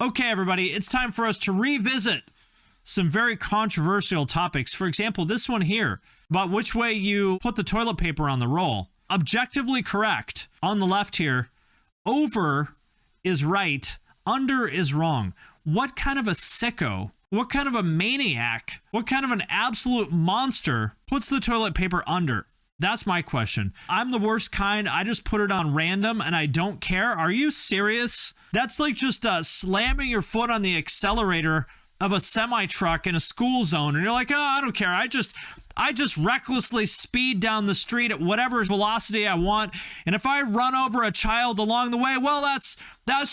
Okay, everybody, it's time for us to revisit some very controversial topics. For example, this one here about which way you put the toilet paper on the roll. Objectively correct on the left here. Over is right. Under is wrong. What kind of a sicko, what kind of a maniac, what kind of an absolute monster puts the toilet paper under? That's my question. I'm the worst kind. I just put it on random and I don't care. Are you serious? That's like just slamming your foot on the accelerator of a semi-truck in a school zone and you're like, oh, I don't care. I just recklessly speed down the street at whatever velocity I want. And if I run over a child along the way, well, that's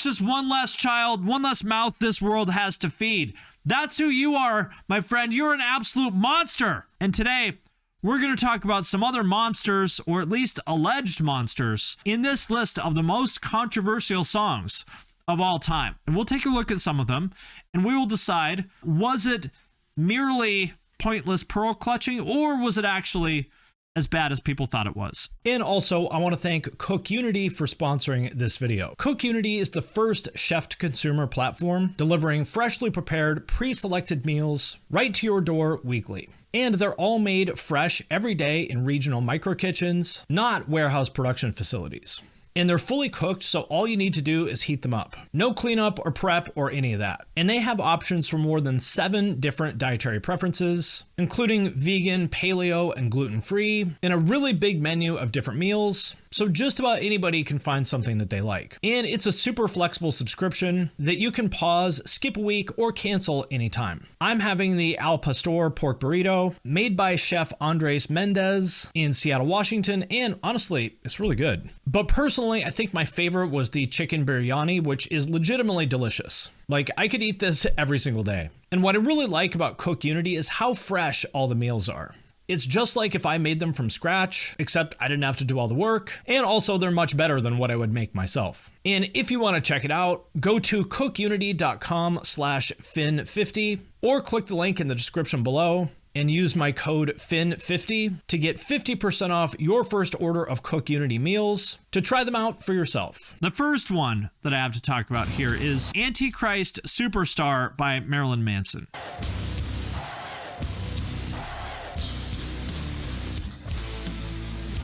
just one less child, one less mouth this world has to feed. That's who you are, my friend. You're an absolute monster. And today, we're going to talk about some other monsters, or at least alleged monsters, in this list of the most controversial songs of all time. And we'll take a look at some of them, and we will decide, was it merely pointless pearl clutching, or was it actually as bad as people thought it was? And also, I want to thank Cook Unity for sponsoring this video. Cook Unity is the first chef-to-consumer platform delivering freshly prepared, pre-selected meals right to your door weekly. And they're all made fresh every day in regional micro kitchens, not warehouse production facilities. And they're fully cooked, so all you need to do is heat them up. No cleanup or prep or any of that. And they have options for more than 7 different dietary preferences, including vegan, paleo, and gluten-free, and a really big menu of different meals. So just about anybody can find something that they like. And it's a super flexible subscription that you can pause, skip a week, or cancel anytime. I'm having the Al Pastor pork burrito made by Chef Andres Mendez in Seattle, Washington, and honestly, it's really good. But personally, I think my favorite was the chicken biryani, which is legitimately delicious. Like, I could eat this every single day. And what I really like about Cook Unity is how fresh all the meals are. It's just like if I made them from scratch, except I didn't have to do all the work. And also they're much better than what I would make myself. And if you want to check it out, go to cookunity.com/fin50 or click the link in the description below and use my code FIN50 to get 50% off your first order of Cook Unity meals to try them out for yourself. The first one that I have to talk about here is Antichrist Superstar by Marilyn Manson.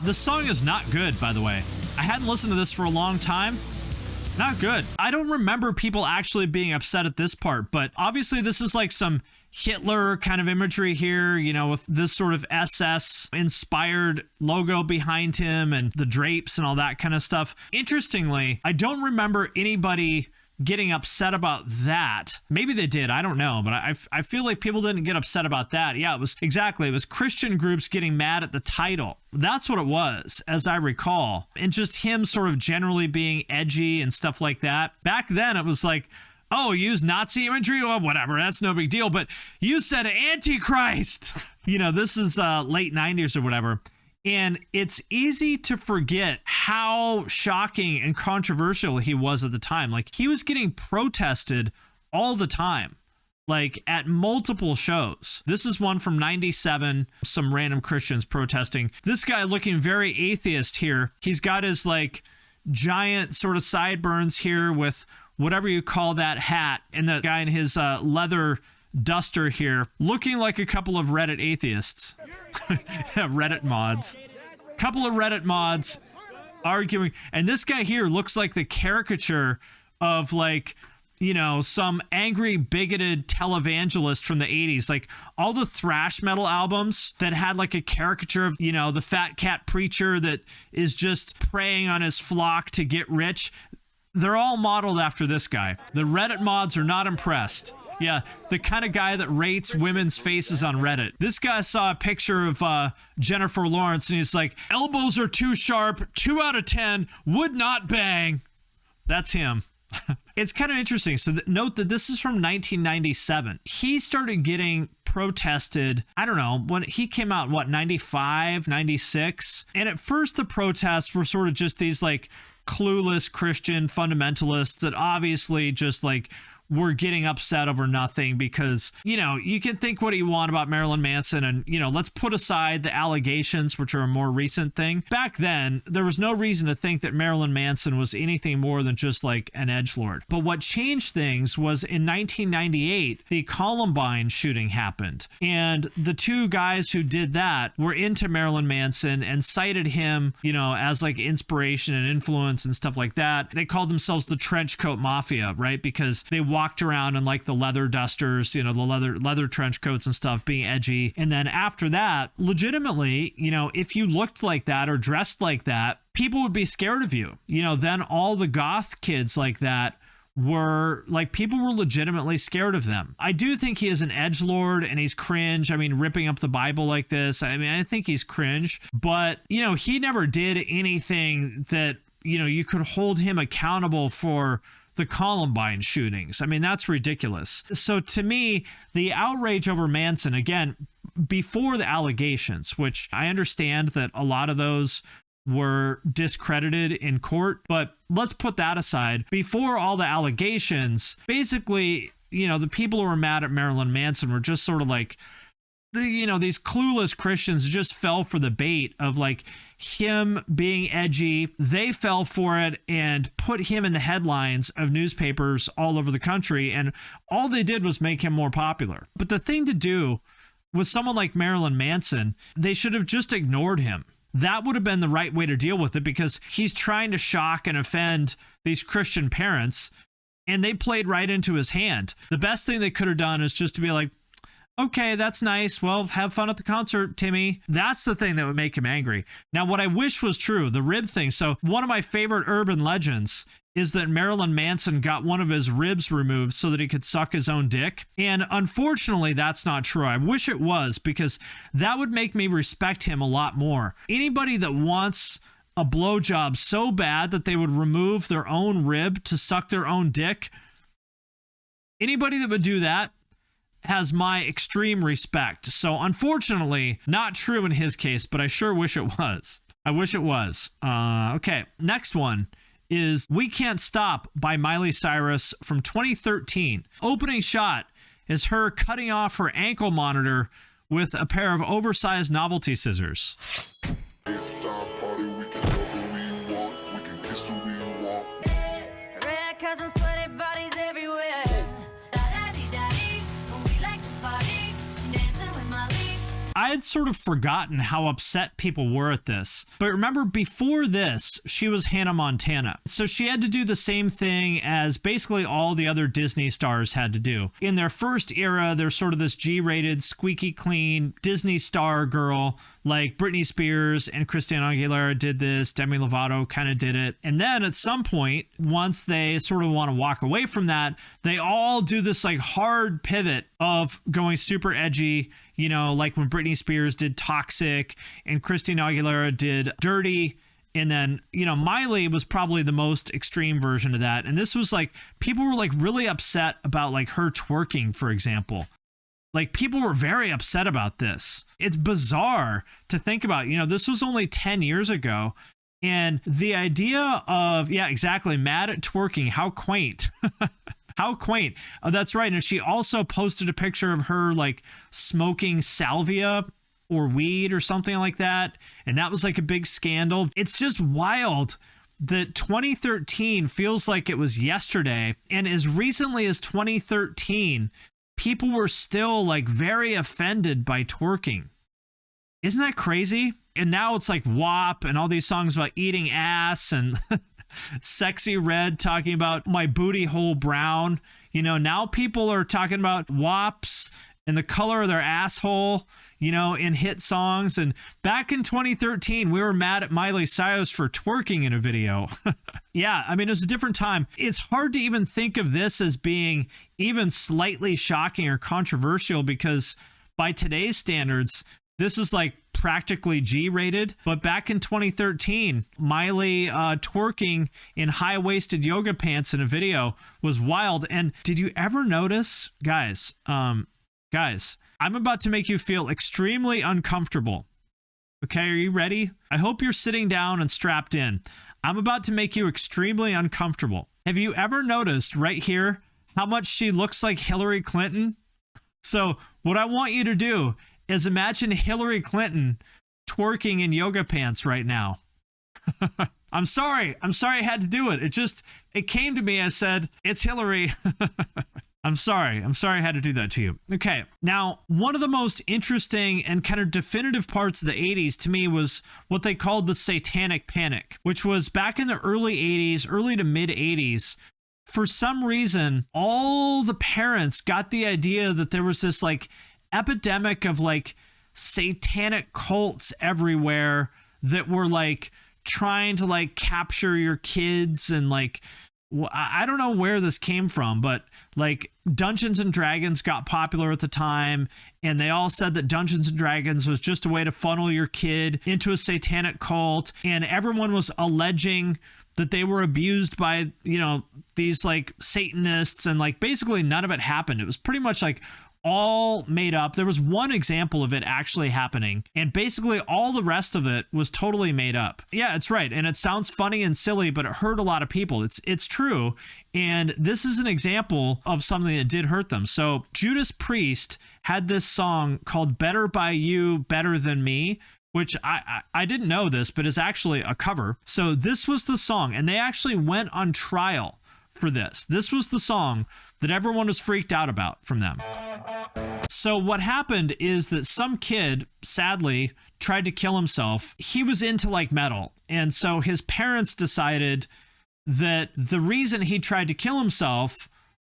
The song is not good, by the way. I hadn't listened to this for a long time. Not good. I don't remember people actually being upset at this part, but obviously this is like some Hitler kind of imagery here, you know, with this sort of SS inspired logo behind him and the drapes and all that kind of stuff. Interestingly, I don't remember anybody getting upset about that. Maybe they did, I don't know, but I feel like people didn't get upset about that. Yeah, it was Christian groups getting mad at the title. That's what it was, as I recall. And just him sort of generally being edgy and stuff like that. Back then, it was like, oh, use Nazi imagery? Well, whatever, that's no big deal. But you said Antichrist. You know, this is late 90s or whatever. And it's easy to forget how shocking and controversial he was at the time. Like, he was getting protested all the time, like at multiple shows. This is one from 97, some random Christians protesting. This guy looking very atheist here. He's got his like giant sort of sideburns here with whatever you call that hat. And the guy in his leather duster here looking like a couple of Reddit atheists. Reddit mods. Couple of Reddit mods arguing. And this guy here looks like the caricature of like, you know, some angry, bigoted televangelist from the 80s. Like all the thrash metal albums that had like a caricature of, you know, the fat cat preacher that is just preying on his flock to get rich. They're all modeled after this guy. The Reddit mods are not impressed. Yeah, the kind of guy that rates women's faces on Reddit. This guy saw a picture of Jennifer Lawrence and he's like, elbows are too sharp, 2 out of 10, would not bang. That's him. It's kind of interesting. So note that this is from 1997. He started getting protested, I don't know, when he came out, what, 95, 96? And at first the protests were sort of just these like clueless Christian fundamentalists that obviously just like were getting upset over nothing because, you can think what you want about Marilyn Manson and, let's put aside the allegations, which are a more recent thing. Back then, there was no reason to think that Marilyn Manson was anything more than just like an edgelord. But what changed things was in 1998, the Columbine shooting happened. And the two guys who did that were into Marilyn Manson and cited him, as like inspiration and influence and stuff like that. They called themselves the Trench Coat Mafia, right? Because they walked around in like the leather dusters, the leather trench coats and stuff, being edgy. And then after that, legitimately, if you looked like that or dressed like that, people would be scared of you. Then all the goth kids like that were like, people were legitimately scared of them. I do think he is an edgelord and he's cringe. I mean, ripping up the Bible like this. I mean, I think he's cringe, but he never did anything that, you could hold him accountable for the Columbine shootings. I mean, that's ridiculous. So to me, the outrage over Manson, again, before the allegations, which I understand that a lot of those were discredited in court, but let's put that aside. Before all the allegations, basically, the people who were mad at Marilyn Manson were just sort of like, these clueless Christians just fell for the bait of like him being edgy. They fell for it and put him in the headlines of newspapers all over the country. And all they did was make him more popular. But the thing to do with someone like Marilyn Manson, they should have just ignored him. That would have been the right way to deal with it because he's trying to shock and offend these Christian parents and they played right into his hand. The best thing they could have done is just to be like, okay, that's nice. Well, have fun at the concert, Timmy. That's the thing that would make him angry. Now, what I wish was true, the rib thing. So one of my favorite urban legends is that Marilyn Manson got one of his ribs removed so that he could suck his own dick. And unfortunately, that's not true. I wish it was because that would make me respect him a lot more. Anybody that wants a blowjob so bad that they would remove their own rib to suck their own dick, anybody that would do that has my extreme respect. So unfortunately, not true in his case, but I sure wish it was. I wish it was. Okay, next one is We Can't Stop by Miley Cyrus from 2013. Opening shot is her cutting off her ankle monitor with a pair of oversized novelty scissors. It's our party, we can love who we want, we can kiss who we want. Red cousins, sweaty bodies everywhere. I had sort of forgotten how upset people were at this. But remember, before this, she was Hannah Montana. So she had to do the same thing as basically all the other Disney stars had to do. In their first era, there's sort of this G-rated, squeaky clean Disney star girl like Britney Spears and Christina Aguilera did this. Demi Lovato kind of did it. And then at some point, once they sort of want to walk away from that, they all do this like hard pivot of going super edgy, like when Britney Spears did Toxic and Christina Aguilera did Dirty. And then, Miley was probably the most extreme version of that. And this was like, people were like really upset about like her twerking, for example. Like people were very upset about this. It's bizarre to think about, this was only 10 years ago. And the idea of, yeah, exactly. Mad at twerking. How quaint. How quaint. Oh, that's right. And she also posted a picture of her like smoking salvia or weed or something like that. And that was like a big scandal. It's just wild that 2013 feels like it was yesterday. And as recently as 2013, people were still like very offended by twerking. Isn't that crazy? And now it's like WAP and all these songs about eating ass and Sexy Red talking about my booty hole brown. Now people are talking about WAPs and the color of their asshole, in hit songs. And back in 2013, we were mad at Miley Cyrus for twerking in a video. Yeah, I mean, it was a different time. It's hard to even think of this as being even slightly shocking or controversial because by today's standards, this is like practically G-rated. But back in 2013, Miley twerking in high-waisted yoga pants in a video was wild. And did you ever notice, guys, I'm about to make you feel extremely uncomfortable. Okay, are you ready? I hope you're sitting down and strapped in. I'm about to make you extremely uncomfortable. Have you ever noticed right here how much she looks like Hillary Clinton? So what I want you to do is imagine Hillary Clinton twerking in yoga pants right now. I'm sorry I had to do it. It came to me. I said, it's Hillary. I'm sorry I had to do that to you. Okay, now one of the most interesting and kind of definitive parts of the 80s to me was what they called the Satanic Panic, which was back in the early 80s, early to mid 80s. For some reason, all the parents got the idea that there was this like epidemic of like satanic cults everywhere that were like trying to like capture your kids, and like I don't know where this came from, but like Dungeons and Dragons got popular at the time, and they all said that Dungeons and Dragons was just a way to funnel your kid into a satanic cult, and everyone was alleging that they were abused by, you know, these like Satanists, and like basically none of it happened. It was pretty much like all made up. There was one example of it actually happening, and basically all the rest of it was totally made up. Yeah, it's right. And it sounds funny and silly, but it hurt a lot of people. It's true. And this is an example of something that did hurt them. So Judas Priest had this song called Better by You, Better Than Me, which I didn't know this, but is actually a cover. So this was the song, and they actually went on trial for this. This was the song that everyone was freaked out about from them. So what happened is that some kid, sadly, tried to kill himself. He was into like metal. And so his parents decided that the reason he tried to kill himself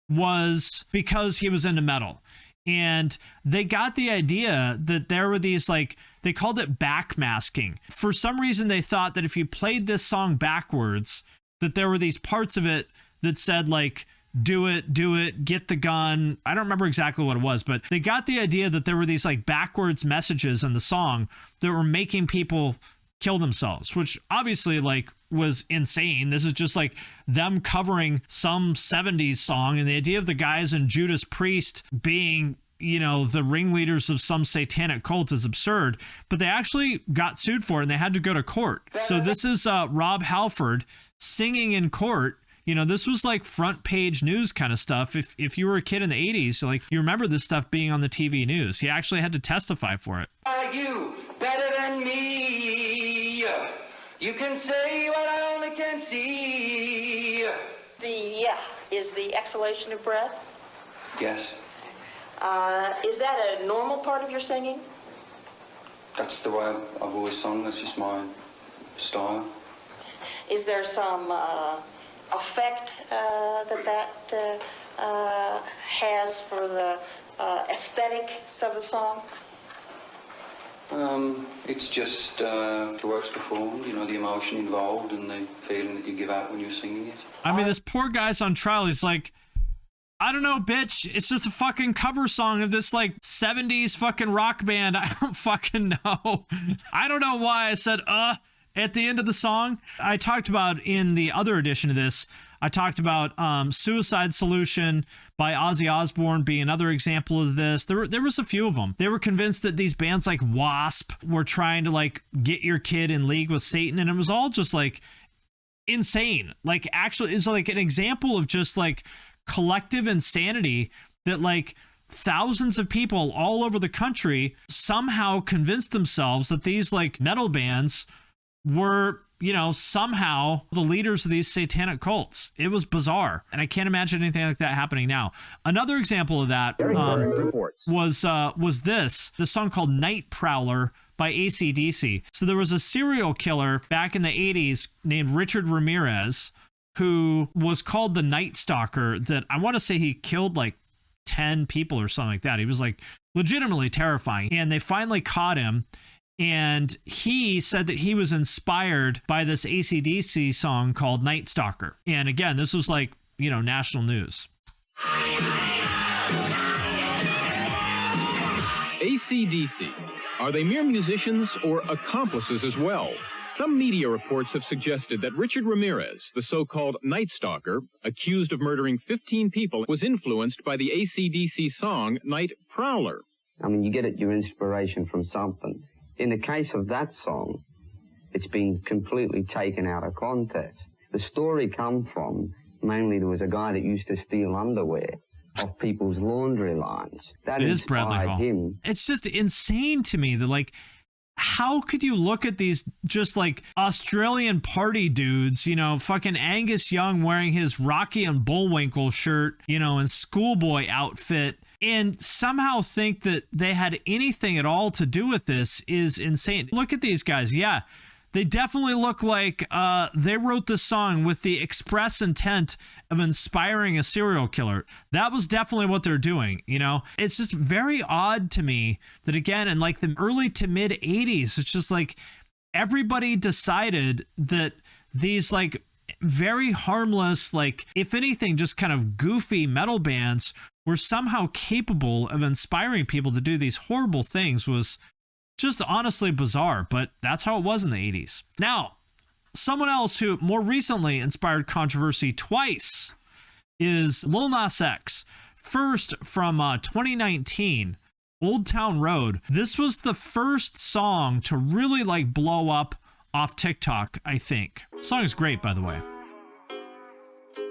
was because he was into metal. And they got the idea that there were these like, they called it backmasking. For some reason, they thought that if you played this song backwards, that there were these parts of it that said like, do it, get the gun. I don't remember exactly what it was, but they got the idea that there were these like backwards messages in the song that were making people kill themselves, which obviously like was insane. This is just like them covering some 70s song, and the idea of the guys in Judas Priest being, you know, the ringleaders of some satanic cult is absurd, but they actually got sued for it and they had to go to court. So this is Rob Halford singing in court. You know, this was like front page news kind of stuff. If you were a kid in the 80s, like you remember this stuff being on the TV news. He actually had to testify for it. Are you better than me? You can say what I only can see. The is the exhalation of breath. Yes, Is that a normal part of your singing? that's the way I've always sung. That's just my style. Is there some effect that has for the aesthetics of the song? It's just the way it's performed, you know, the emotion involved and the feeling that you give out when you're singing it. I mean, this poor guy's on trial. He's like, I don't know, bitch. It's just a fucking cover song of this like 70s fucking rock band. I don't fucking know. I don't know why I said, at the end of the song. I talked about in the other edition of this, I talked about Suicide Solution by Ozzy Osbourne being another example of this. There was a few of them. They were convinced that these bands like Wasp were trying to like get your kid in league with Satan, and it was all just like insane. Like actually, it's like an example of just like collective insanity that like thousands of people all over the country somehow convinced themselves that these like metal bands were, you know, somehow the leaders of these satanic cults. It was bizarre, and I can't imagine anything like that happening now. Another example of that was the song called Night Prowler by AC/DC. So there was a serial killer back in the 80s named Richard Ramirez, who was called the Night Stalker, that I want to say he killed like 10 people or something like that. He was like legitimately terrifying, and they finally caught him. And he said that he was inspired by this AC/DC song called Night Stalker. And again, this was like, you know, national news. AC/DC. Are they mere musicians or accomplices as well? Some media reports have suggested that Richard Ramirez, the so-called Night Stalker, accused of murdering 15 people, was influenced by the AC/DC song Night Prowler. I mean, you get your inspiration from something. In the case of that song, it's been completely taken out of context. The story come from mainly there was a guy that used to steal underwear off people's laundry lines. That It is Bradley inspired Hall. him. It's just insane to me that, like, how could you look at these just like Australian party dudes, you know, fucking Angus Young wearing his Rocky and Bullwinkle shirt, you know, and schoolboy outfit, and somehow think that they had anything at all to do with this is insane. Look at these guys. Yeah, they definitely look like they wrote this song with the express intent of inspiring a serial killer. That was definitely what they're doing, you know? It's just very odd to me that, again, in like the early to mid 80s, it's just like everybody decided that these like very harmless, like if anything, just kind of goofy metal bands were somehow capable of inspiring people to do these horrible things. Was just honestly bizarre, but that's how it was in the 80s. Now, someone else who more recently inspired controversy twice is Lil Nas X. First, from 2019, Old Town Road. This was the first song to really like blow up off TikTok, I think. The song is great, by the way.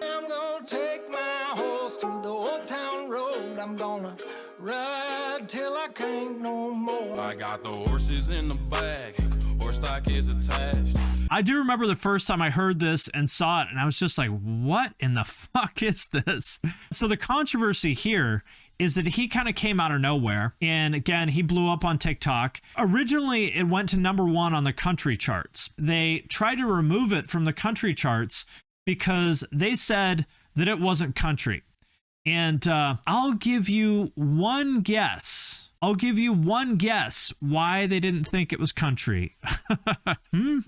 I'm gonna take my horse to the old town road. I'm gonna ride till I can't no more. I got the horses in the back, horse stock is attached. I do remember the first time I heard this and saw it, and I was just like, what in the fuck is this? So the controversy here is that he kind of came out of nowhere. And again, he blew up on TikTok. Originally, it went to #1 on the country charts. They tried to remove it from the country charts because they said that it wasn't country. And I'll give you one guess. Why they didn't think it was country.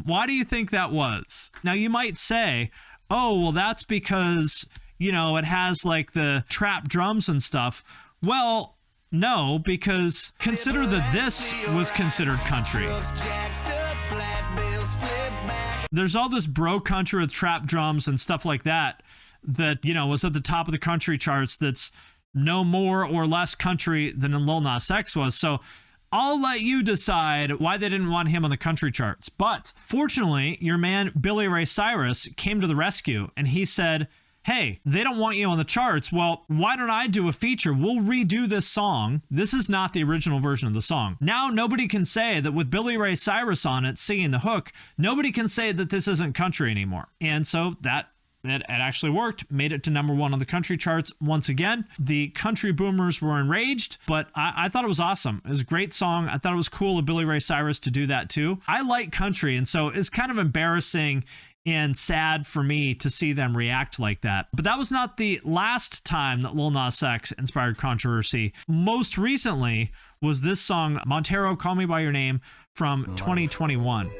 Why do you think that was? Now, you might say, oh, well, that's because, you know, it has like the trap drums and stuff. Well, no, because consider that this was considered country. There's all this bro country with trap drums and stuff like that, that, you know, was at the top of the country charts that's no more or less country than Lil Nas X was. So I'll let you decide why they didn't want him on the country charts. But fortunately, your man Billy Ray Cyrus came to the rescue, and he said, hey, they don't want you on the charts. Well, why don't I do a feature? We'll redo this song. This is not the original version of the song. Now, nobody can say that with Billy Ray Cyrus on it singing the hook, nobody can say that this isn't country anymore. And so that it actually worked, made it to #1 on the country charts once again. The country boomers were enraged, but I thought it was awesome. It was a great song. I thought it was cool of Billy Ray Cyrus to do that too. I like country, and so it's kind of embarrassing and sad for me to see them react like that. But that was not the last time that Lil Nas X inspired controversy. Most recently was this song, Montero, Call Me By Your Name, from 2021.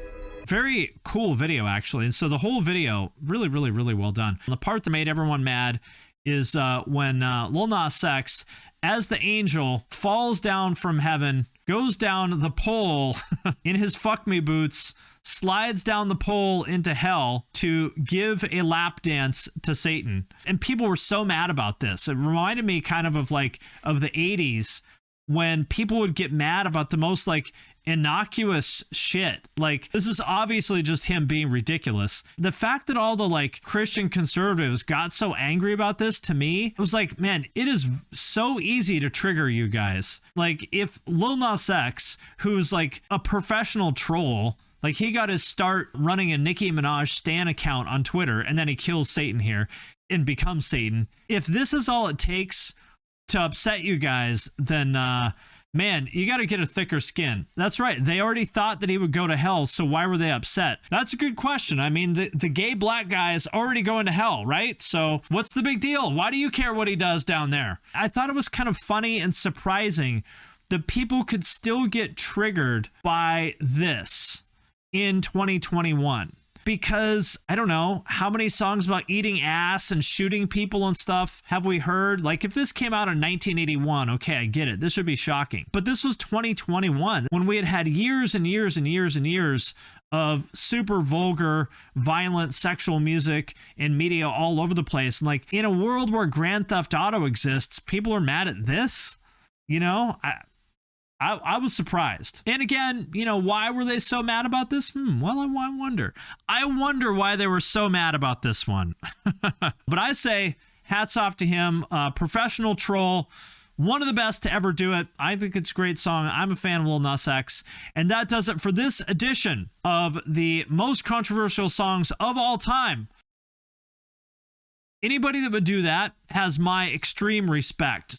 Very cool video, actually. And so the whole video, really, really, really well done. And the part that made everyone mad is when Lil Nas X, as the angel, falls down from heaven, goes down the pole in his fuck me boots, slides down the pole into hell to give a lap dance to Satan. And people were so mad about this. It reminded me kind of like of the 80s when people would get mad about the most like innocuous shit. Like, this is obviously just him being ridiculous. The fact that all the like Christian conservatives got so angry about this, to me, it was like, man, it is so easy to trigger you guys. Like, if Lil Nas X, who's like a professional troll, like he got his start running a Nicki Minaj stan account on Twitter, and then he kills Satan here and becomes Satan. If this is all it takes to upset you guys, then man, you got to get a thicker skin. That's right. They already thought that he would go to hell, so why were they upset? That's a good question. I mean, the gay black guy is already going to hell, right? So what's the big deal? Why do you care what he does down there? I thought it was kind of funny and surprising that people could still get triggered by this in 2021. Because, I don't know, how many songs about eating ass and shooting people and stuff have we heard? Like, if this came out in 1981, okay, I get it. This would be shocking. But this was 2021, when we had had years and years and years and years of super vulgar, violent, sexual music and media all over the place. And like, in a world where Grand Theft Auto exists, people are mad at this? You know, I was surprised. And again, you know, why were they so mad about this? Well, I wonder. I wonder why they were so mad about this one. But I say hats off to him. Professional troll. One of the best to ever do it. I think it's a great song. I'm a fan of Lil Nas X. And that does it for this edition of the most controversial songs of all time. Anybody that would do that has my extreme respect.